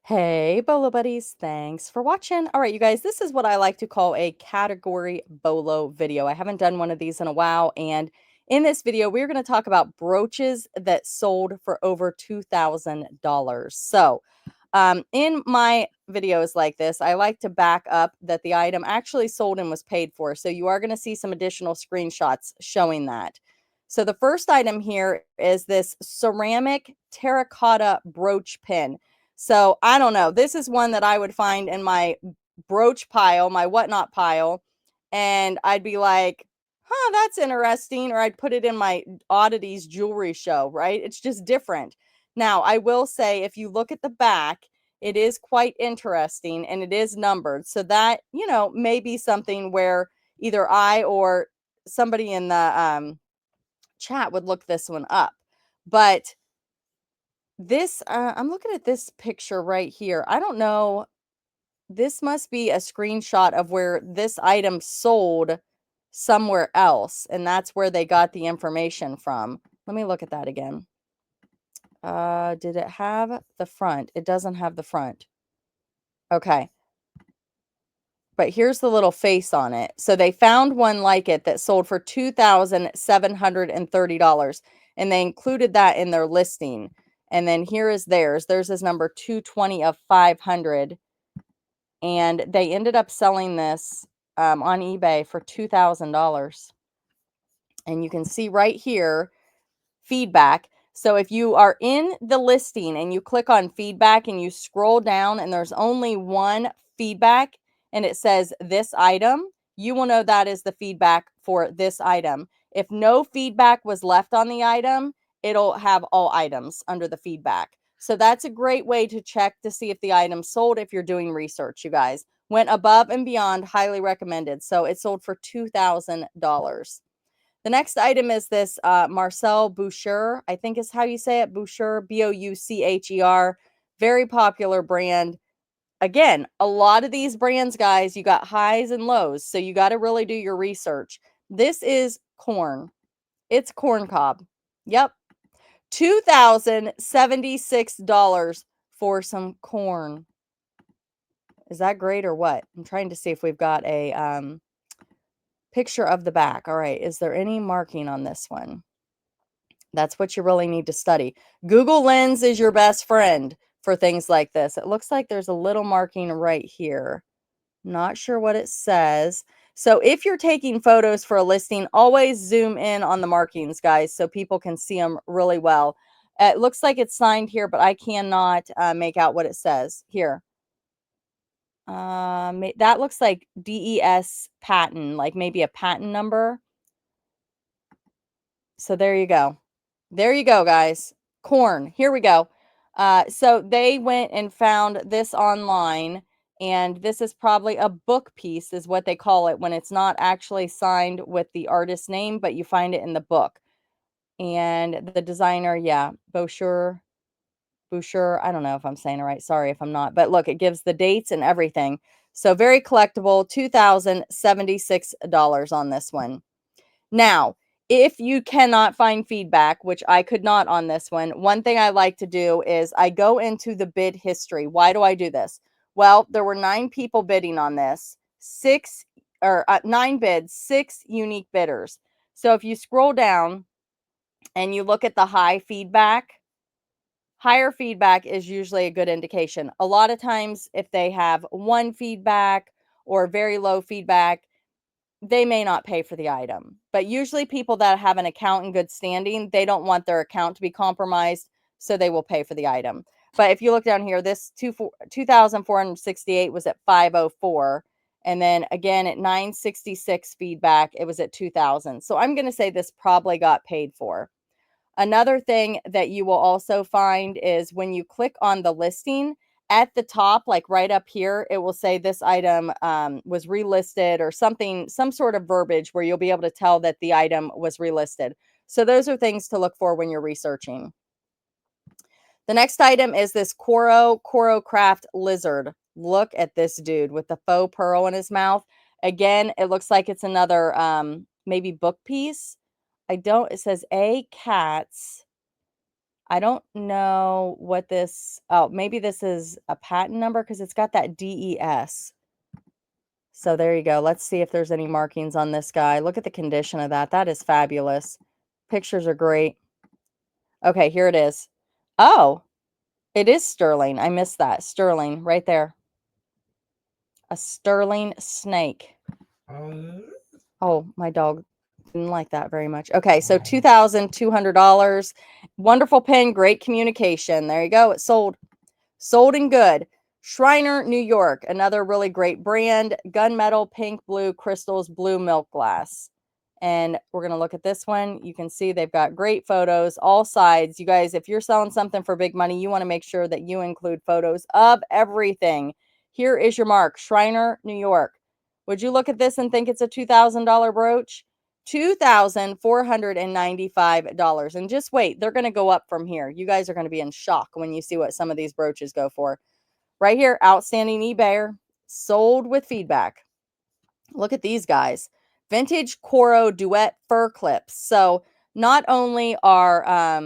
Hey, Bolo buddies, thanks for watching. All right, you guys, this is what I like to call a category Bolo video. I haven't done one of these in a while, and in this video, we're going to talk about brooches that sold for over $2,000. So, in my videos like this, I like to back up that the item actually sold and was paid for. So you are going to see some additional screenshots showing that. So the first item here is this ceramic terracotta brooch pin. So I don't know. This is one that I would find in my brooch pile, my whatnot pile, and I'd be like, huh, that's interesting. Or I'd put it in my oddities jewelry show, right? It's just different. Now, I will say, if you look at the back, it is quite interesting and it is numbered. So that, may be something where either I or somebody in the chat would look this one up. But this, I'm looking at this picture right here. I don't know. This must be a screenshot of where this item sold somewhere else. And that's where they got the information from. Let me look at that again. Did it have the front? It doesn't have the front. Okay. But here's the little face on it. So they found one like it that sold for $2,730, and they included that in their listing. And then here is theirs. Theirs is number 220 of 500. And they ended up selling this on eBay for $2,000. And you can see right here, feedback. So if you are in the listing and you click on feedback and you scroll down and there's only one feedback and it says this item, you will know that is the feedback for this item. If no feedback was left on the item, it'll have all items under the feedback. So that's a great way to check to see if the item sold if you're doing research, you guys. Went above and beyond, highly recommended. So it sold for $2,000. The next item is this Marcel Boucher, I think is how you say it, Boucher, Boucher. Very popular brand. Again, a lot of these brands, guys, you got highs and lows, so you got to really do your research. This is corn. It's corn cob. Yep. $2,076 for some corn. Is that great or what? I'm trying to see if we've got a picture of the back. All right. Is there any marking on this one? That's what you really need to study. Google Lens is your best friend for things like this. It looks like there's a little marking right here. Not sure what it says. So if you're taking photos for a listing, always zoom in on the markings, guys, so people can see them really well. It looks like it's signed here, but I cannot make out what it says here. That looks like DES patent, like maybe a patent number. So there you go. There you go, guys. Corn. Here we go. So they went and found this online, and this is probably a book piece, is what they call it when it's not actually signed with the artist's name, but you find it in the book. And the designer, yeah, Boucher. I don't know if I'm saying it right. Sorry if I'm not. But look, it gives the dates and everything. So very collectible, $2,076 on this one. Now, if you cannot find feedback, which I could not on this one thing I like to do is I go into the bid history. Why do I do this? Well, there were 9 people bidding on this, 9 bids, 6 unique bidders. So if you scroll down and you look at the higher feedback is usually a good indication. A lot of times, if they have 1 feedback or very low feedback, they may not pay for the item. But usually people that have an account in good standing, they don't want their account to be compromised, so they will pay for the item. But if you look down here, this 2,468 was at 504. And then again at 966 feedback, it was at 2,000. So I'm going to say this probably got paid for. Another thing that you will also find is when you click on the listing, at the top, like right up here, it will say this item was relisted or something, some sort of verbiage where you'll be able to tell that the item was relisted. So those are things to look for when you're researching. The next item is this Coro Craft Lizard. Look at this dude with the faux pearl in his mouth. Again, it looks like it's another maybe book piece. It says A Cats. I don't know what this, oh, maybe this is a patent number because it's got that DES. So there you go. Let's see if there's any markings on this guy. Look at the condition of that. That is fabulous. Pictures are great. Okay, here it is. Oh, it is sterling. I missed that. Sterling right there. A sterling snake. Oh, my dog didn't like that very much. Okay, so $2,200. Wonderful pin, great communication. There you go. It sold. Sold and good. Shriner, New York, another really great brand. Gunmetal, pink, blue, crystals, blue milk glass. And we're going to look at this one. You can see they've got great photos, all sides. You guys, if you're selling something for big money, you want to make sure that you include photos of everything. Here is your mark, Shriner, New York. Would you look at this and think it's a $2,000 brooch? $2,495. And just wait, they're going to go up from here. You guys are going to be in shock when you see what some of these brooches go for. Right here, outstanding eBayer, sold with feedback. Look at these guys. Vintage Coro Duet fur clips. So not only are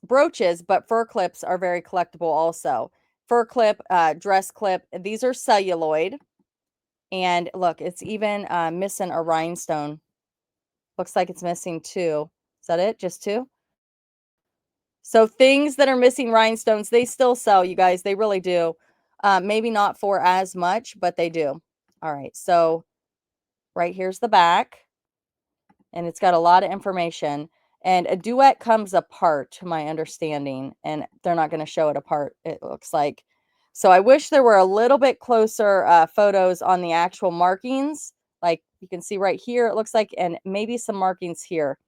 brooches, but fur clips are very collectible also. Fur clip, dress clip. These are celluloid. And look, it's even missing a rhinestone. Looks like it's missing two. Is that it? Just two? So things that are missing rhinestones, they still sell, you guys. They really do. Maybe not for as much, but they do. All right. So right here's the back. And it's got a lot of information. And a duet comes apart, to my understanding. And they're not going to show it apart, it looks like. So I wish there were a little bit closer photos on the actual markings. Like you can see right here, it looks like, and maybe some markings here.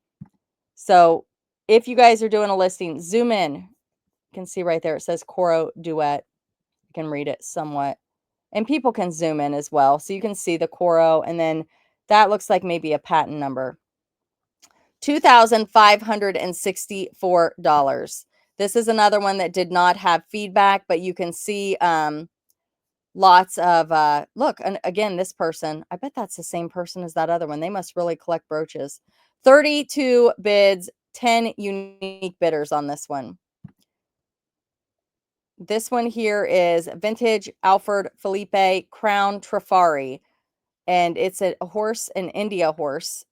So if you guys are doing a listing, zoom in. You can see right there, it says Coro Duet. You can read it somewhat. And people can zoom in as well. So you can see the Coro, and then that looks like maybe a patent number. $2,564. This is another one that did not have feedback, but you can see lots of, look, and again, this person, I bet that's the same person as that other one. They must really collect brooches. 32 bids, 10 unique bidders on this one. This one here is vintage Alfred Felipe Crown Trifari, and it's a horse, an India horse.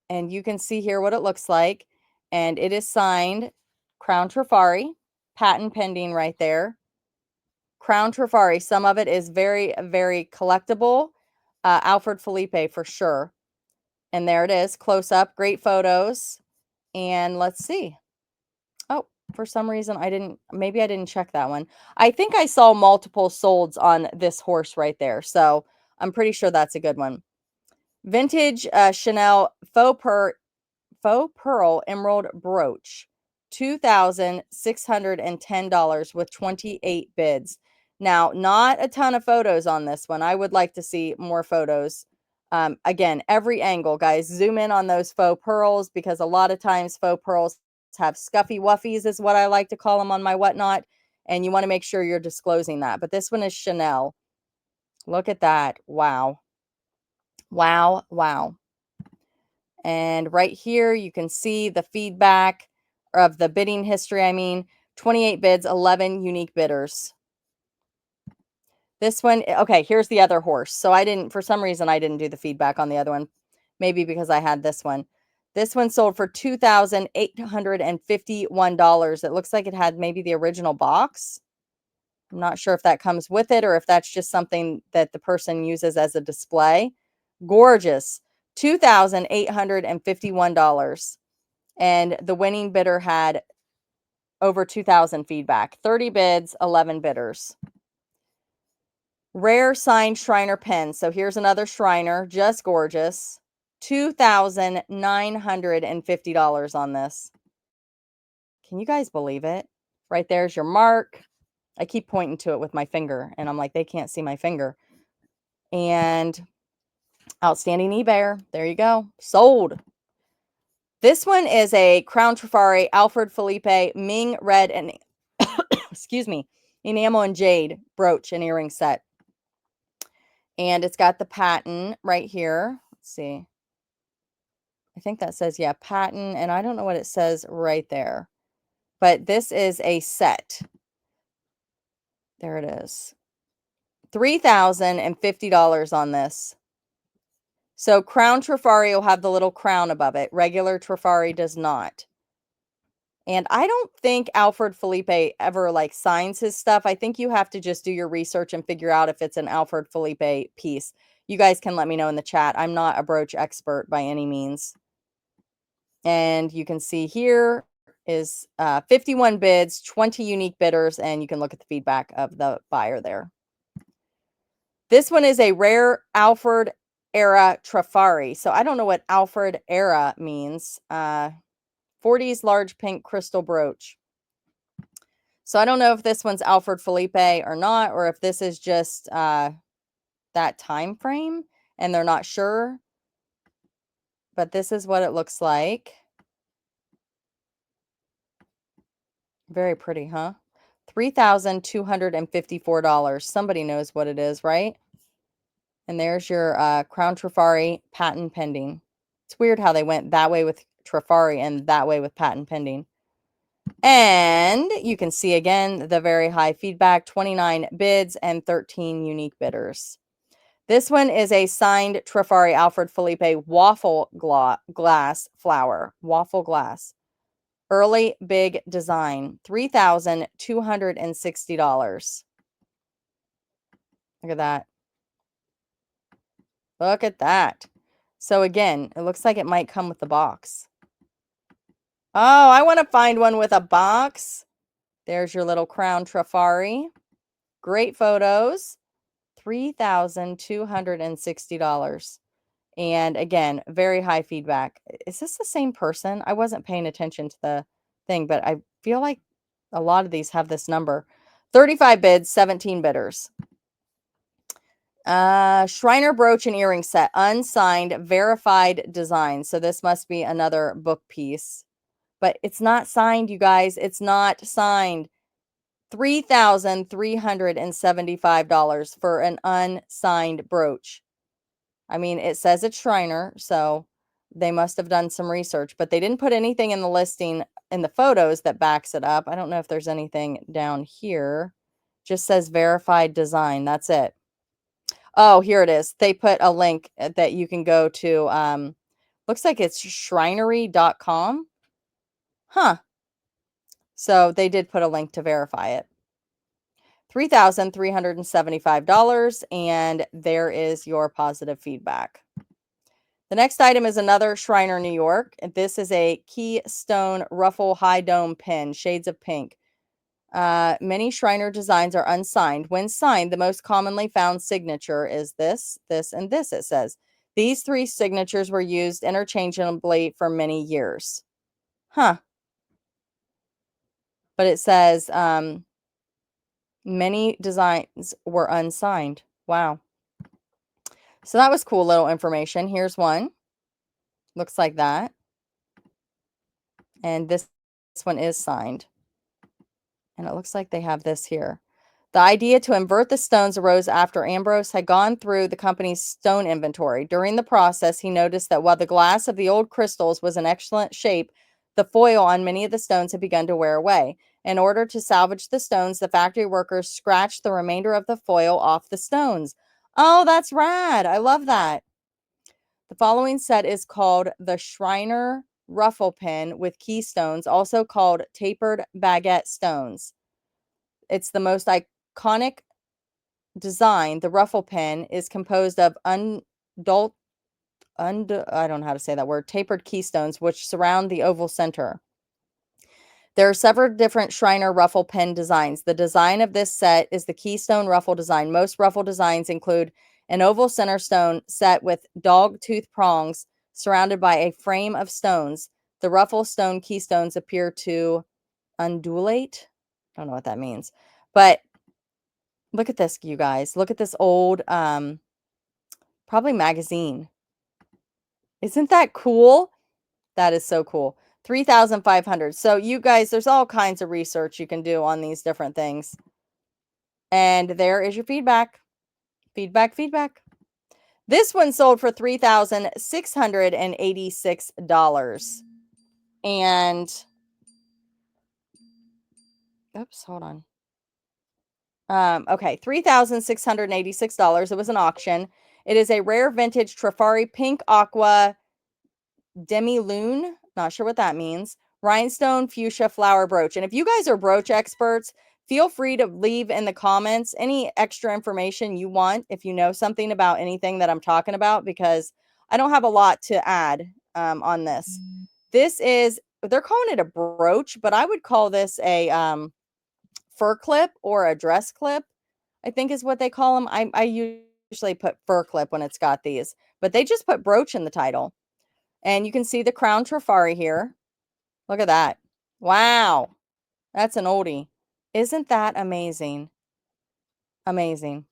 And you can see here what it looks like. And it is signed Crown Trifari, patent pending right there. Crown Trifari, some of it is very, very collectible. Alfred Felipe for sure. And there it is, close up, great photos. And let's see. Oh, for some reason maybe I didn't check that one. I think I saw multiple solds on this horse right there. So I'm pretty sure that's a good one. Vintage Chanel faux pearl emerald brooch, $2,610 with 28 bids. Now, not a ton of photos on this one. I would like to see more photos. Again, every angle, guys, zoom in on those faux pearls, because a lot of times faux pearls have scuffy wuffies is what I like to call them on my whatnot. And you want to make sure you're disclosing that. But this one is Chanel. Look at that. Wow. Wow. Wow. And right here, you can see the feedback of the bidding history. I mean, 28 bids, 11 unique bidders. This one, okay, here's the other horse. So for some reason, I didn't do the feedback on the other one. Maybe because I had this one. This one sold for $2,851. It looks like it had maybe the original box. I'm not sure if that comes with it or if that's just something that the person uses as a display. Gorgeous. $2,851. And the winning bidder had over 2,000 feedback. 30 bids, 11 bidders. Rare signed Shriner pen. So here's another Shriner, just gorgeous. $2,950 on this. Can you guys believe it? Right there's your mark. I keep pointing to it with my finger, and I'm like, they can't see my finger. And outstanding eBayer. There you go. Sold. This one is a Crown Trifari Alfred Felipe Ming Red and excuse me, enamel and jade brooch and earring set. And it's got the patent right here. Let's see. I think that says, yeah, patent. And I don't know what it says right there. but this is a set. There it is. $3,050 on this. So Crown Trifari will have the little crown above it. Regular Trifari does not. And I don't think Alfred Felipe ever like signs his stuff. I think you have to just do your research and figure out if it's an Alfred Felipe piece. You guys can let me know in the chat. I'm not a brooch expert by any means. And you can see here is 51 bids, 20 unique bidders, and you can look at the feedback of the buyer there. This one is a rare Alfred era Trifari. So I don't know what Alfred era means. 40s large pink crystal brooch. So I don't know if this one's Alfred Felipe or not, or if this is just that time frame and they're not sure. But this is what it looks like. Very pretty, huh? $3,254. Somebody knows what it is, right? And there's your Crown Trifari patent pending. It's weird how they went that way with Trifari and that way with patent pending. And you can see again the very high feedback, 29 bids and 13 unique bidders. This one is a signed Trifari Alfred Felipe waffle glass flower. Waffle glass. Early big design. $3,260. Look at that. Look at that. So again, it looks like it might come with the box. Oh, I want to find one with a box. There's your little Crown Trifari. Great photos. $3,260. And again, very high feedback. Is this the same person? I wasn't paying attention to the thing, but I feel like a lot of these have this number. 35 bids, 17 bidders. Shriner brooch and earring set, unsigned, verified design. So this must be another book piece. But it's not signed, you guys. It's not signed. $3,375 for an unsigned brooch. I mean, it says it's Shriner, so they must have done some research, but they didn't put anything in the listing in the photos that backs it up. I don't know if there's anything down here. Just says verified design. That's it. Oh, here it is. They put a link that you can go to. Looks like it's shrinery.com. Huh. So they did put a link to verify it. $3,375, and there is your positive feedback. The next item is another Shriner, New York. This is a Keystone Ruffle High Dome pin, shades of pink. Many Shriner designs are unsigned. When signed, the most commonly found signature is this, this, and this, it says. These three signatures were used interchangeably for many years. Huh. But it says many designs were unsigned. Wow. So that was cool little information. Here's one. Looks like that. And this one is signed. And it looks like they have this here. The idea to invert the stones arose after Ambrose had gone through the company's stone inventory. During the process, he noticed that while the glass of the old crystals was in excellent shape, the foil on many of the stones had begun to wear away. In order to salvage the stones, the factory workers scratched the remainder of the foil off the stones. Oh, that's rad. I love that. The following set is called the Shriner Ruffle Pin with keystones, also called tapered baguette stones. It's the most iconic design. The ruffle pin is composed of I don't know how to say that word, tapered keystones which surround the oval center. There are several different Shriner ruffle pin designs. The design of this set is the keystone ruffle design. Most ruffle designs include an oval center stone set with dog tooth prongs surrounded by a frame of stones. The ruffle stone keystones appear to undulate. I don't know what that means. But look at this, you guys. Look at this old, probably magazine. Isn't that cool? That is so cool. 3,500. So you guys, there's all kinds of research you can do on these different things. And there is your feedback. Feedback. This one sold for $3,686. And Oops, hold on. Okay, $3,686. It was an auction. It is a rare vintage Trifari pink aqua demi lune. Not sure what that means. Rhinestone fuchsia flower brooch. And if you guys are brooch experts, feel free to leave in the comments any extra information you want if you know something about anything that I'm talking about, because I don't have a lot to add on this. This is, they're calling it a brooch, but I would call this a fur clip or a dress clip, I think is what they call them. I usually put fur clip when it's got these, but they just put brooch in the title. And you can see the crown Trifari here. Look at that. Wow. That's an oldie. Isn't that amazing? Amazing.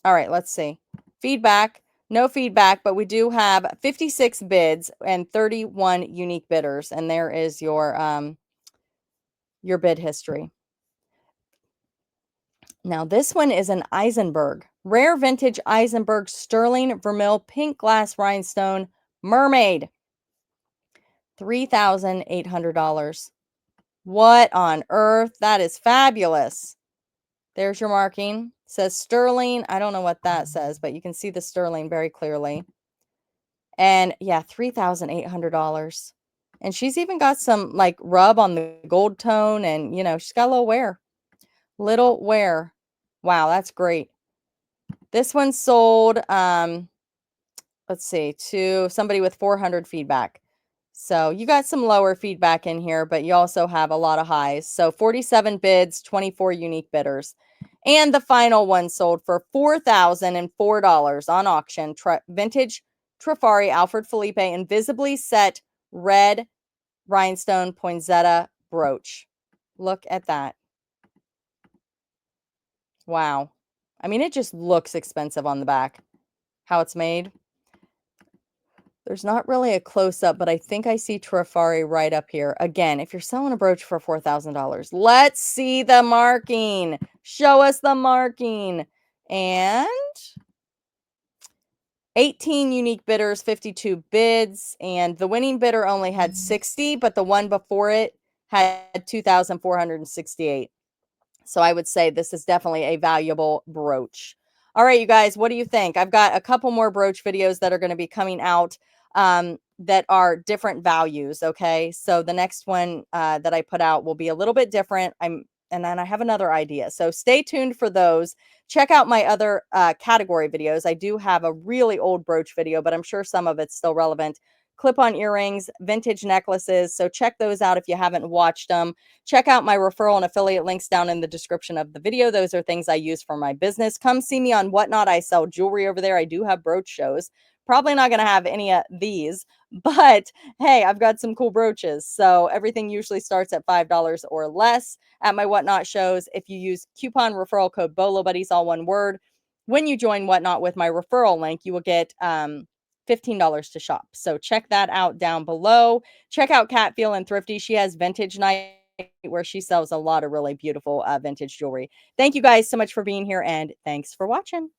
All right, let's see. Feedback. No feedback, but we do have 56 bids and 31 unique bidders. And there is your bid history. Now, this one is an Eisenberg. Rare vintage Eisenberg sterling vermil pink glass rhinestone mermaid. $3,800. What on earth? That is fabulous. There's your marking. It says sterling. I don't know what that says, but you can see the sterling very clearly. And yeah, $3,800. And she's even got some like rub on the gold tone, and you know, she's got a little wear. Little wear. Wow, that's great. This one sold, let's see, to somebody with 400 feedback. So you got some lower feedback in here, but you also have a lot of highs. So 47 bids, 24 unique bidders. And the final one sold for $4,004 on auction. Vintage Trifari Alfred Felipe invisibly set red rhinestone poinsettia brooch. Look at that. Wow. I mean, it just looks expensive on the back. How it's made. There's not really a close-up, but I think I see Trifari right up here. Again, if you're selling a brooch for $4,000, let's see the marking. Show us the marking. And 18 unique bidders, 52 bids, and the winning bidder only had 60, but the one before it had 2,468. So I would say this is definitely a valuable brooch. All right, you guys, what do you think? I've got a couple more brooch videos that are going to be coming out that are different values, okay? So the next one that I put out will be a little bit different. And then I have another idea. So stay tuned for those. Check out my other category videos. I do have a really old brooch video, but I'm sure some of it's still relevant. Clip-on earrings, vintage necklaces. So check those out if you haven't watched them. Check out my referral and affiliate links down in the description of the video. Those are things I use for my business. Come see me on Whatnot. I sell jewelry over there. I do have brooch shows. Probably not going to have any of these, but hey, I've got some cool brooches. So everything usually starts at $5 or less at my Whatnot shows. If you use coupon referral code bolobuddies, all one word, when you join Whatnot with my referral link, you will get $15 to shop. So check that out down below. Check out Cat Feel and Thrifty. She has vintage night where she sells a lot of really beautiful vintage jewelry. Thank you guys so much for being here, and thanks for watching.